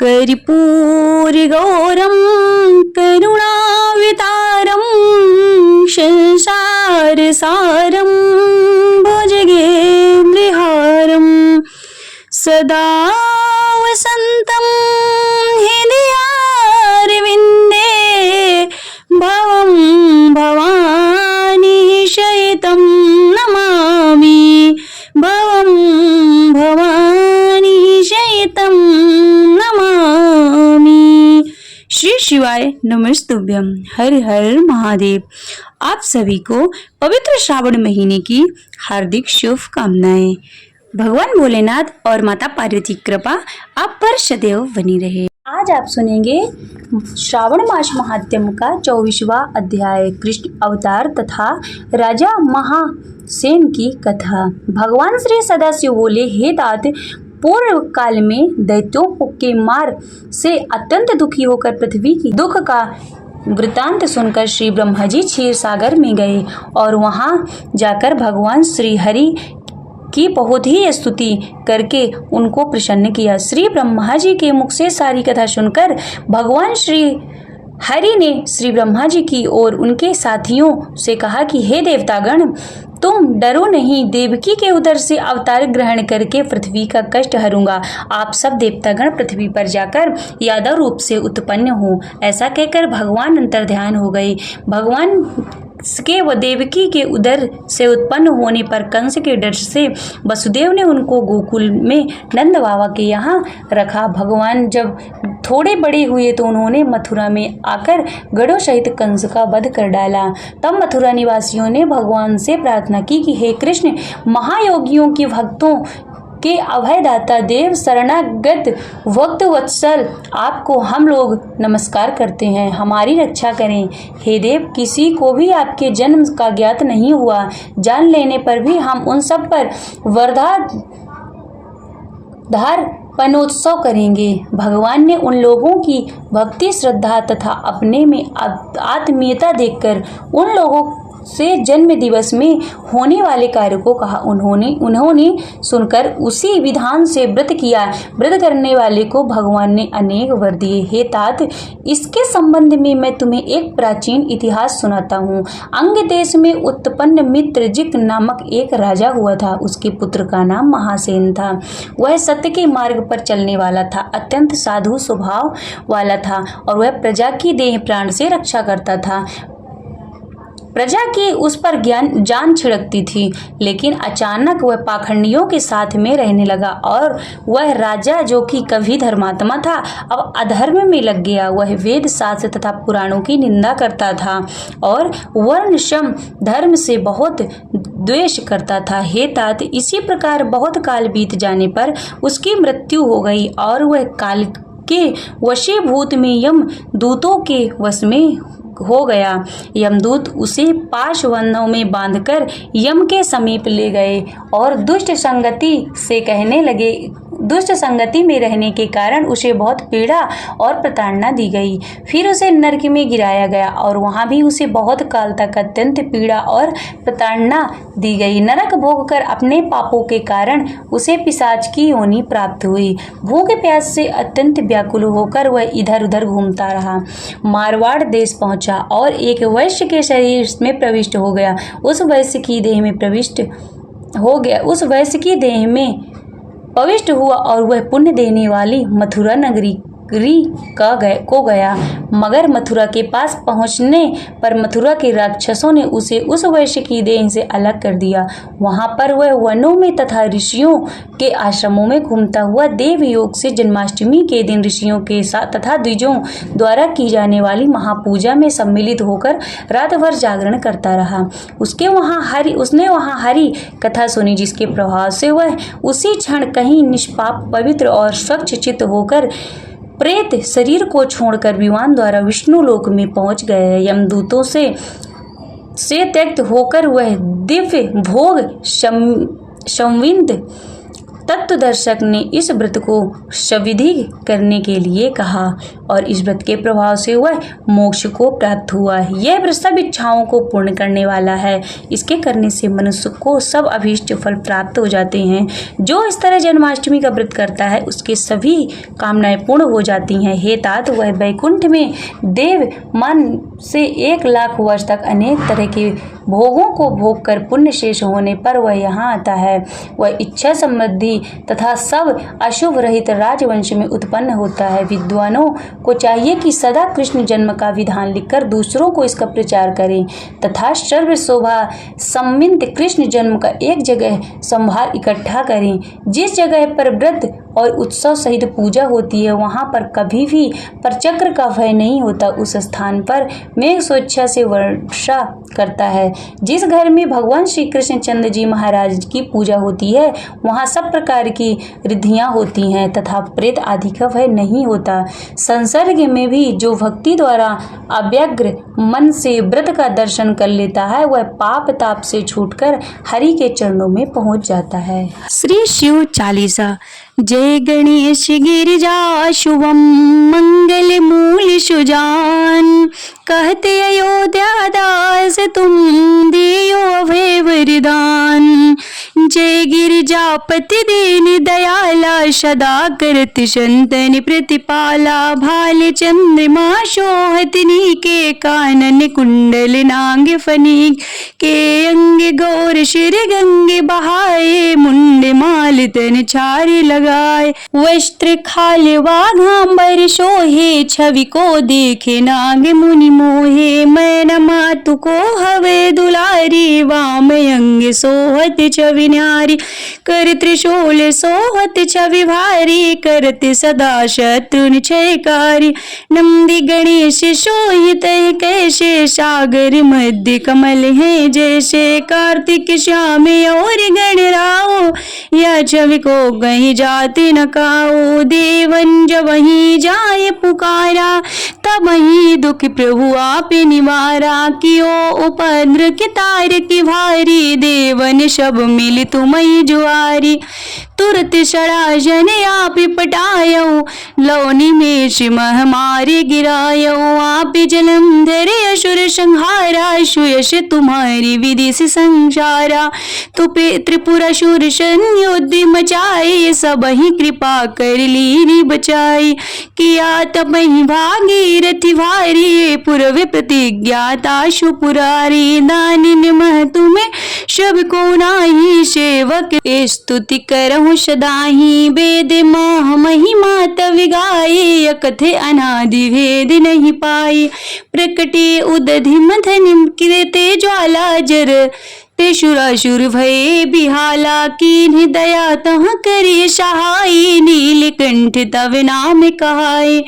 कर्पूरगौरं करुणावतारं संसारसारं भुजगेन्द्रहारं सदा वसन्तं हृदयारविन्दे भवं भवानी शयितं नमामि भवं भवानी शयितं नमामि। श्री शिवाय नमस्तुभ्यं। हर हर महादेव। आप सभी को पवित्र श्रावण महीने की हार्दिक शुभकामनाएं। भगवान भोलेनाथ और माता पार्वती कृपा आप पर सदैव बनी रहे। आज आप सुनेंगे श्रावण मास महात्म्य का 24वां अध्याय, कृष्ण अवतार तथा राजा महासेन की कथा। भगवान श्री सदाशिव बोले, हे तात, पूर्व काल में दैत्यों के मार से अत्यंत दुखी होकर पृथ्वी की दुख का वृतांत सुनकर श्री ब्रह्मा जी क्षीर सागर में गए और वहां जाकर भगवान श्री हरि की बहुत ही स्तुति करके उनको प्रसन्न किया। श्री ब्रह्मा जी के मुख से सारी कथा सुनकर भगवान श्री हरि ने श्री ब्रह्मा जी की और उनके साथियों से कहा कि हे देवतागण, तुम डरो नहीं, देवकी के उदर से अवतार ग्रहण करके पृथ्वी का कष्ट हरूंगा। आप सब देवतागण पृथ्वी पर जाकर यादव रूप से उत्पन्न हो। ऐसा कहकर भगवान अंतर्ध्यान हो गए। भगवान के व देवकी के उदर से उत्पन्न होने पर कंस के डर से वसुदेव ने उनको गोकुल में नंद बाबा के यहाँ रखा। भगवान जब थोड़े बड़े हुए तो उन्होंने मथुरा में आकर गढ़ों सहित कंस का वध कर डाला। तब मथुरा निवासियों ने भगवान से प्रार्थना की कि हे कृष्ण, महायोगियों के भक्तों के अभयदाता, देव शरणागत भक्त वत्सल, आपको हम लोग नमस्कार करते हैं, हमारी रक्षा करें। हे देव, किसी को भी आपके जन्म का ज्ञात नहीं हुआ, जान लेने पर भी हम उन सब पर वर्धाधार पनोत्सव करेंगे। भगवान ने उन लोगों की भक्ति, श्रद्धा तथा अपने में आत्मीयता देखकर उन लोगों से जन्म दिवस में होने वाले कार्य को कहा। उन्होंने सुनकर उसी विधान से व्रत किया। व्रत करने वाले को भगवान ने अनेक वर दिए। हे तात, इसके संबंध में मैं तुम्हें एक प्राचीन इतिहास सुनाता हूँ। अंग देश में उत्पन्न मित्रजिक नामक एक राजा हुआ था। उसके पुत्र का नाम महासेन था। वह सत्य के मार्ग पर चलने वाला था, अत्यंत साधु स्वभाव वाला था और वह प्रजा की देह प्राण से रक्षा करता था। प्रजा की उस पर जान छिड़कती थी, लेकिन अचानक वह पाखंडियों के साथ में रहने लगा और वह राजा, जो कि कभी धर्मात्मा था, अब अधर्म में लग गया। वह वेद शास्त्र तथा पुराणों की निंदा करता था और वर्ण श्रम धर्म से बहुत द्वेष करता था। हे तात, इसी प्रकार बहुत काल बीत जाने पर उसकी मृत्यु हो गई और वह काल के वशीभूत में यम दूतों के वश में हो गया। यमदूत उसे पाशबंधों में बांधकर यम के समीप ले गए और दुष्ट संगति में रहने के कारण उसे बहुत पीड़ा और प्रताड़ना दी गई। फिर उसे नरक में गिराया गया और वहां भी उसे बहुत काल तक अत्यंत पीड़ा और प्रताड़ना दी गई। नरक भोग कर अपने पापों के कारण उसे पिशाच की योनि प्राप्त हुई। भूख प्यास से अत्यंत व्याकुल होकर वह इधर उधर घूमता रहा। मारवाड़ देश पहुंचा और एक वैश्य के शरीर में प्रविष्ट हो गया। उस वैश्य की देह में प्रविष्ट हुआ और वह पुण्य देने वाली मथुरा नगरी को गया। मगर मथुरा के पास पहुंचने पर मथुरा के राक्षसों ने उसे उस वैश्य की देह से अलग कर दिया। वहां पर वह वनों में तथा ऋषियों के आश्रमों में घूमता हुआ देव योग से जन्माष्टमी के दिन ऋषियों के साथ तथा द्विजों द्वारा की जाने वाली महापूजा में सम्मिलित होकर रात भर जागरण करता रहा। उसने वहां हरि कथा सुनी, जिसके प्रभाव से वह उसी क्षण कहीं निष्पाप, पवित्र और स्वच्छ चित्त होकर प्रेत शरीर को छोड़कर विमान द्वारा विष्णु लोक में पहुंच गए। यमदूतों से त्यक्त होकर वह दिव्य भोग संविद तत्वदर्शक ने इस व्रत को सविधि करने के लिए कहा और इस व्रत के प्रभाव से वह मोक्ष को प्राप्त हुआ। यह व्रत सब इच्छाओं को पूर्ण करने वाला है। इसके करने से मनुष्य को सब अभीष्ट फल प्राप्त हो जाते हैं। जो इस तरह जन्माष्टमी का व्रत करता है उसके सभी कामनाएं पूर्ण हो जाती हैं। हे तात, वह वैकुंठ में देव मन से 1,00,000 वर्ष तक अनेक तरह के भोगों को भोग कर पुण्य शेष होने पर वह यहाँ आता है। वह इच्छा समृद्धि तथा सब अशुभ रहित राजवंश में उत्पन्न होता है। विद्वानों को चाहिए कि सदा कृष्ण जन्म का विधान लिखकर दूसरों को इसका प्रचार करें तथा सर्व शोभा सम्मिलित कृष्ण जन्म का एक जगह संभार इकट्ठा करें। जिस जगह पर व्रत और उत्सव सहित पूजा होती है वहाँ पर कभी भी परचक्र का भय नहीं होता। उस स्थान पर मेघ स्वेच्छा से वर्षा करता है। जिस घर में भगवान श्री कृष्ण चंद्र जी महाराज की पूजा होती है वहाँ सब प्रकार की रिद्धियाँ होती हैं तथा प्रेत आदि का भय नहीं होता। संसर्ग में भी जो भक्ति द्वारा अव्यग्र मन से व्रत का दर्शन कर लेता है वह पाप ताप से छूटकर हरि के चरणों में पहुँच जाता है। श्री शिव चालीसा। जय गणेश गिरिजा शुभम मंगल मूल सुजान, कहते अयोध्या दास तुम दियो अभय वरदान। जय गिरिजापति दीन दयाला, सदा करत संतन प्रतिपाला। भाल चंद्रमा शोहतनी के कानन कुंडल नांग फनीक के अंग गौर शिर गंगे बहाए। मुंड माल तन छारी लगाए, वस्त्र खाल वाघांबर शोहे। छवि को देखे नाग मुनि मोहे, मैं मातु को हवे दुलारी। वाम अंग सोहत छवि न्यारी, कर त्रिशूल सोहत छवि भारी। करते सदा शत्रु क्षयकारी, नंदी गणेश शोहित कैसे। सागर मध्य कमल है जैसे, कार्तिक श्याम और गणराओ। यह छवि को कहीं जाते न काओ। देवन जब वहीं जाए पुकारा, तब वहीं दुख प्रभु आप निवारा। कियो उपद्र के तार की भारी, देवन सब मिल तुम्हें जुआरी। तुरत षडाजन आप पटायो, लौनी में सिमह मारे गिरायो। आप जलंधर असुर संहारा, सुयश तुम्हारी विधि से संसारा। तुपे त्रिपुरासुर संयुद्ध मचाए, सब ही कृपा कर लीनी बचाई। किया तब ही भागीरथी भारी, पूर्व प्रतिज्ञाता सुपुरारी। दानिन मह तुम्हें सब को नाही, सेवक स्तुति करहु सदाही। वेद माह महिमा तव गाये, कथे अनादि भेद नहीं पाई। प्रकटे उदधि मथन कृते ज्वाला, जर सुरासुर भये बिहाला। कीन्ह दया तह करे सहाय, नीलकंठ तव नाम कहाय।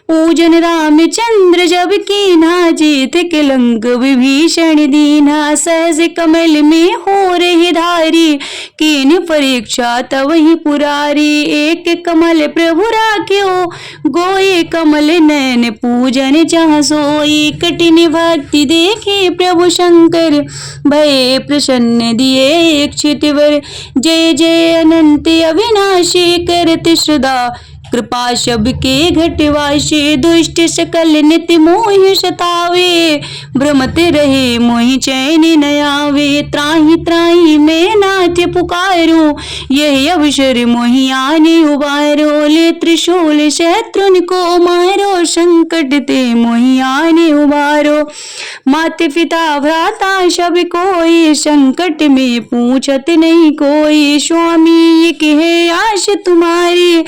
पूजन रामचंद्र जब कीन्हा, जीत कलंक विभीषण दीन्हा। सहज कमल में हो रही धारी, कीन्ह परीक्षा तव ही पुरारी। एक कमल प्रभु राख्यो, गोये कमल नयन पूजन जहाँ सोई। कठिन भक्ति देखे प्रभु शंकर, भये प्रसन्न दिए एक चितवर। जय जय अनंत अविनाशी, करत सदा कृपा सबके घटवासी। दुष्ट सकल नित्य मोहि सतावे, भ्रमत रहे मोहि चैन न आवे। त्राहि त्राहि मैं नाथ पुकारो, यही अवसर मोहि आने उबारो। ले त्रिशूल शत्रुन को मारो, संकट ते मोहि आने उबारो। माता पिता भ्राता सब कोई, संकट में पूछत नहीं कोई। स्वामी ये कहे आश तुम्हारी,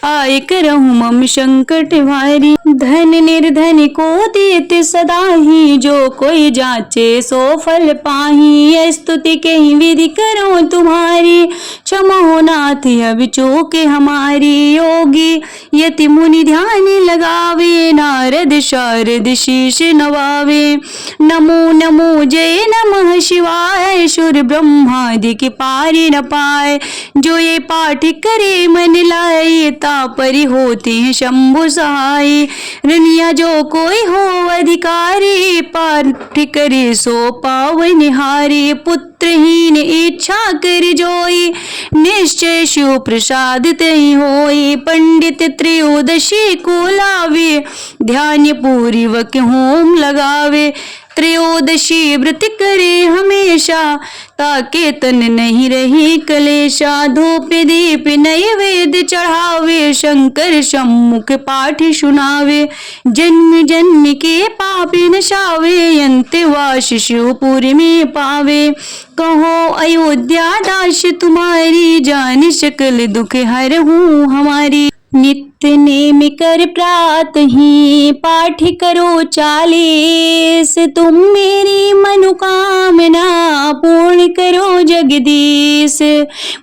आय करहूँ मम संकट भारी। धन निर्धन को देते सदा ही, जो कोई जाचे सो फल पाही। स्तुति के ही विधि करो तुम्हारी, क्षमा हो नाथ अब चूके हमारी। योगी यति मुनि ध्यान लगावे, नारद शारद शीश नवावे। नमो नमो जय नमः शिवाय, सुर ब्रह्मादि के पारी न पाए। जो ये पाठ करे मन लाए, तापरि होते हैं शंभु सहाय। रनिया जो कोई हो अधिकारी, पाठ करे सो पावनिहारी। पुत्रहीन इच्छा कर जोई, निश्चय शिव प्रसाद तई होई। पंडित त्रयोदशी को लावे, ध्यान पूर्वक होम लगावे। त्रयोदशी व्रत करे हमेशा, ताके तन नहीं रही कलेशा। धूप दीप नैवेद्य चढ़ावे, शंकर सम्मुख पाठ सुनावे। जन्म जन्म के पाप नशावे, अंतवास शिवपुर में पावे। कहो अयोध्या दास तुम्हारी, जान सकल दुख हरहूं हमारी। नित्य नेम कर प्रात ही, पाठ करो 40। तुम मेरी मनोकामना, पूर्ण करो जगदीश।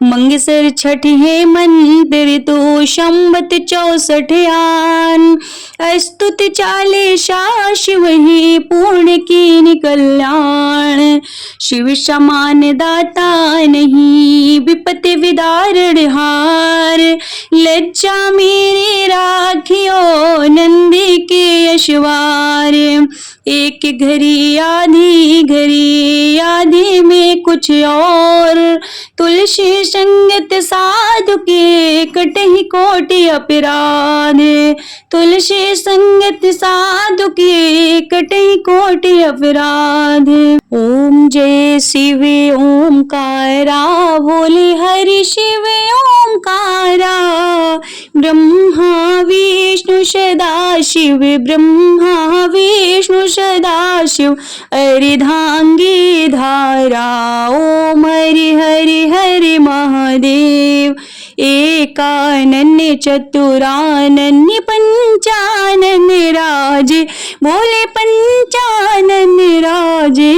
मंगसर छठ है मंत्र तो, संवत 64 आन। स्तुति 40 शिव ही, पूर्ण की कल्याण। शिव समान दाता नहीं, विपत्ति विदारण हार। लज्जा मेरी राखियो, नंदी के यशवार। एक घड़ी आधी में कुछ और। तुलसी संगत साधु के, कटहि कोटि अपराध। तुलसी संगत साधु के, कटहि कोटि अपराध। ओम जय शिव ओमकारा, बोले हरि शिव ओमकारा। ब्रह्मा विष्णु सदा शिव, ब्रह्मा विष्णु सदा शिव। अर्धांगी धारा, ओम हरि हरि हरि महादेव। एकानन्य चतुरानन्य पंचानन राजे, बोले पंचानन राजे।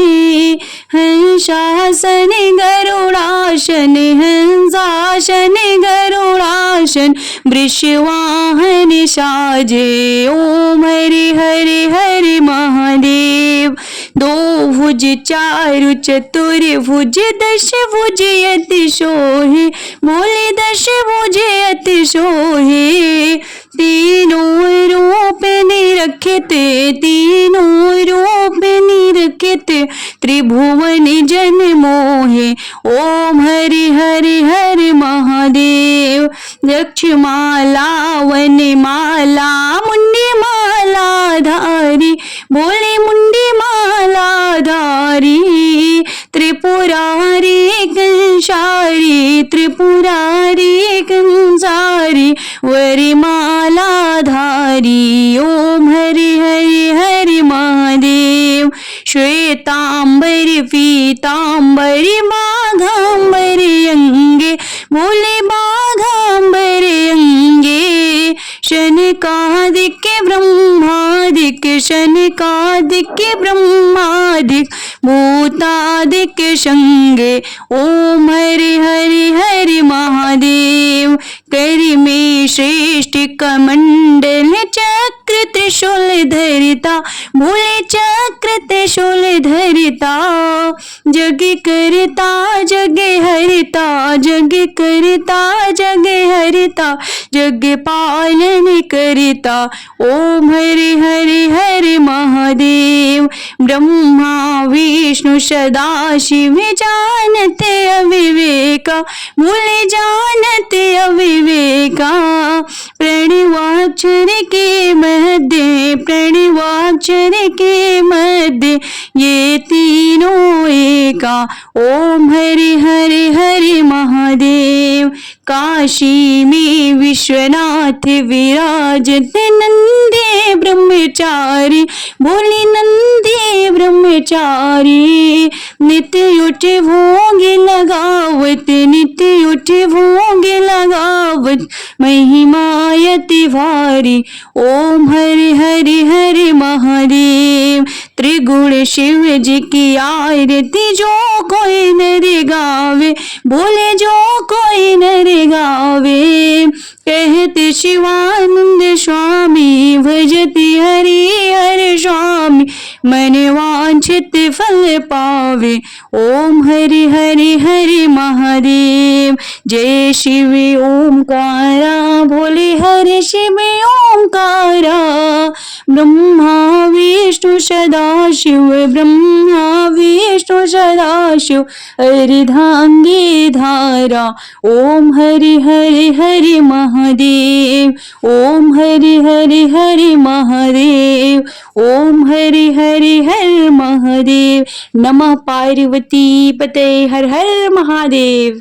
हंसासन गरुड़ासन, हंसासन गरुड़ासन। वृषवाहन साजे, ओम हरि हरि हरि महादेव। 2 भुज 4 चतुर्भुज, 10 भुज अति सोहे, बोले 10 भुज अति सोहे। तीनों रूप निरखित, तीनों रूप निरखित। त्रिभुवन जन मोहे, ओम हरि हरि हरि महादेव। यक्षमाला वनमाला, मुंडी माला धारी, बोले मुंडी माला धारी। त्रिपुरारी कंसारी, त्रिपुरारी कंसारी। वरिमाला धारी, ओम हरि हरि हरि महादेव। श्वेतांबरी पीतांबरी, बाघांबरी अंगे, बोले बाघांबरी अंगे। शनकादिक ब्रह्मादिक, शनकादिक ब्रह्मादिक। भूतादिक संगे, ओम हरि हरि हरि महादेव। करि में श्रेष्ठ कमंडल, चक्र त्रिशूल धरिता, बोले चक्र त्रिशूल धरिता। जग करता जग हरिता, जग करता जग हरिता। जग पालन करता, ओम हरि हरि हरि महादेव। ब्रह्मा विष्णु सदा शिव, जानते अविवेका, बोले जानते अविवेका। प्रणवाक्षर के मध्य, प्रणवाक्षर के मध्य। ये तीनों एका, ओम हरि हरि हरि महादेव। काशी में विश्वनाथ विराजते, नंदे ब्रह्मचारी, बोले नंदे ब्रह्मचारी। नित्य उठे भोग लगावत, नित्य उठे भोग लगावत। महिमायति भारी, ओम हरि हरि हरि महादेव। त्रिगुण शिव जी की आरती, जो कोई नर गावे, बोले जो कोई नर गावे। कहते शिवानंद स्वामी, भजति हरि हर स्वामी। मन वांछित फल पावे, ओम हरि हरि हरि महादेव। जय शिव ओमकारा, भोले हरि शिव ओमकारा। विष्णु सदाशिव ब्रह्मा विष्णु सदाशिव अर्धांगी धारा। ओम हरि हरि हरि महादेव, ओम हरि हरि हरि महादेव, ओम हरि हरि हर महादेव। नमः पार्वती पते, हर हर महादेव।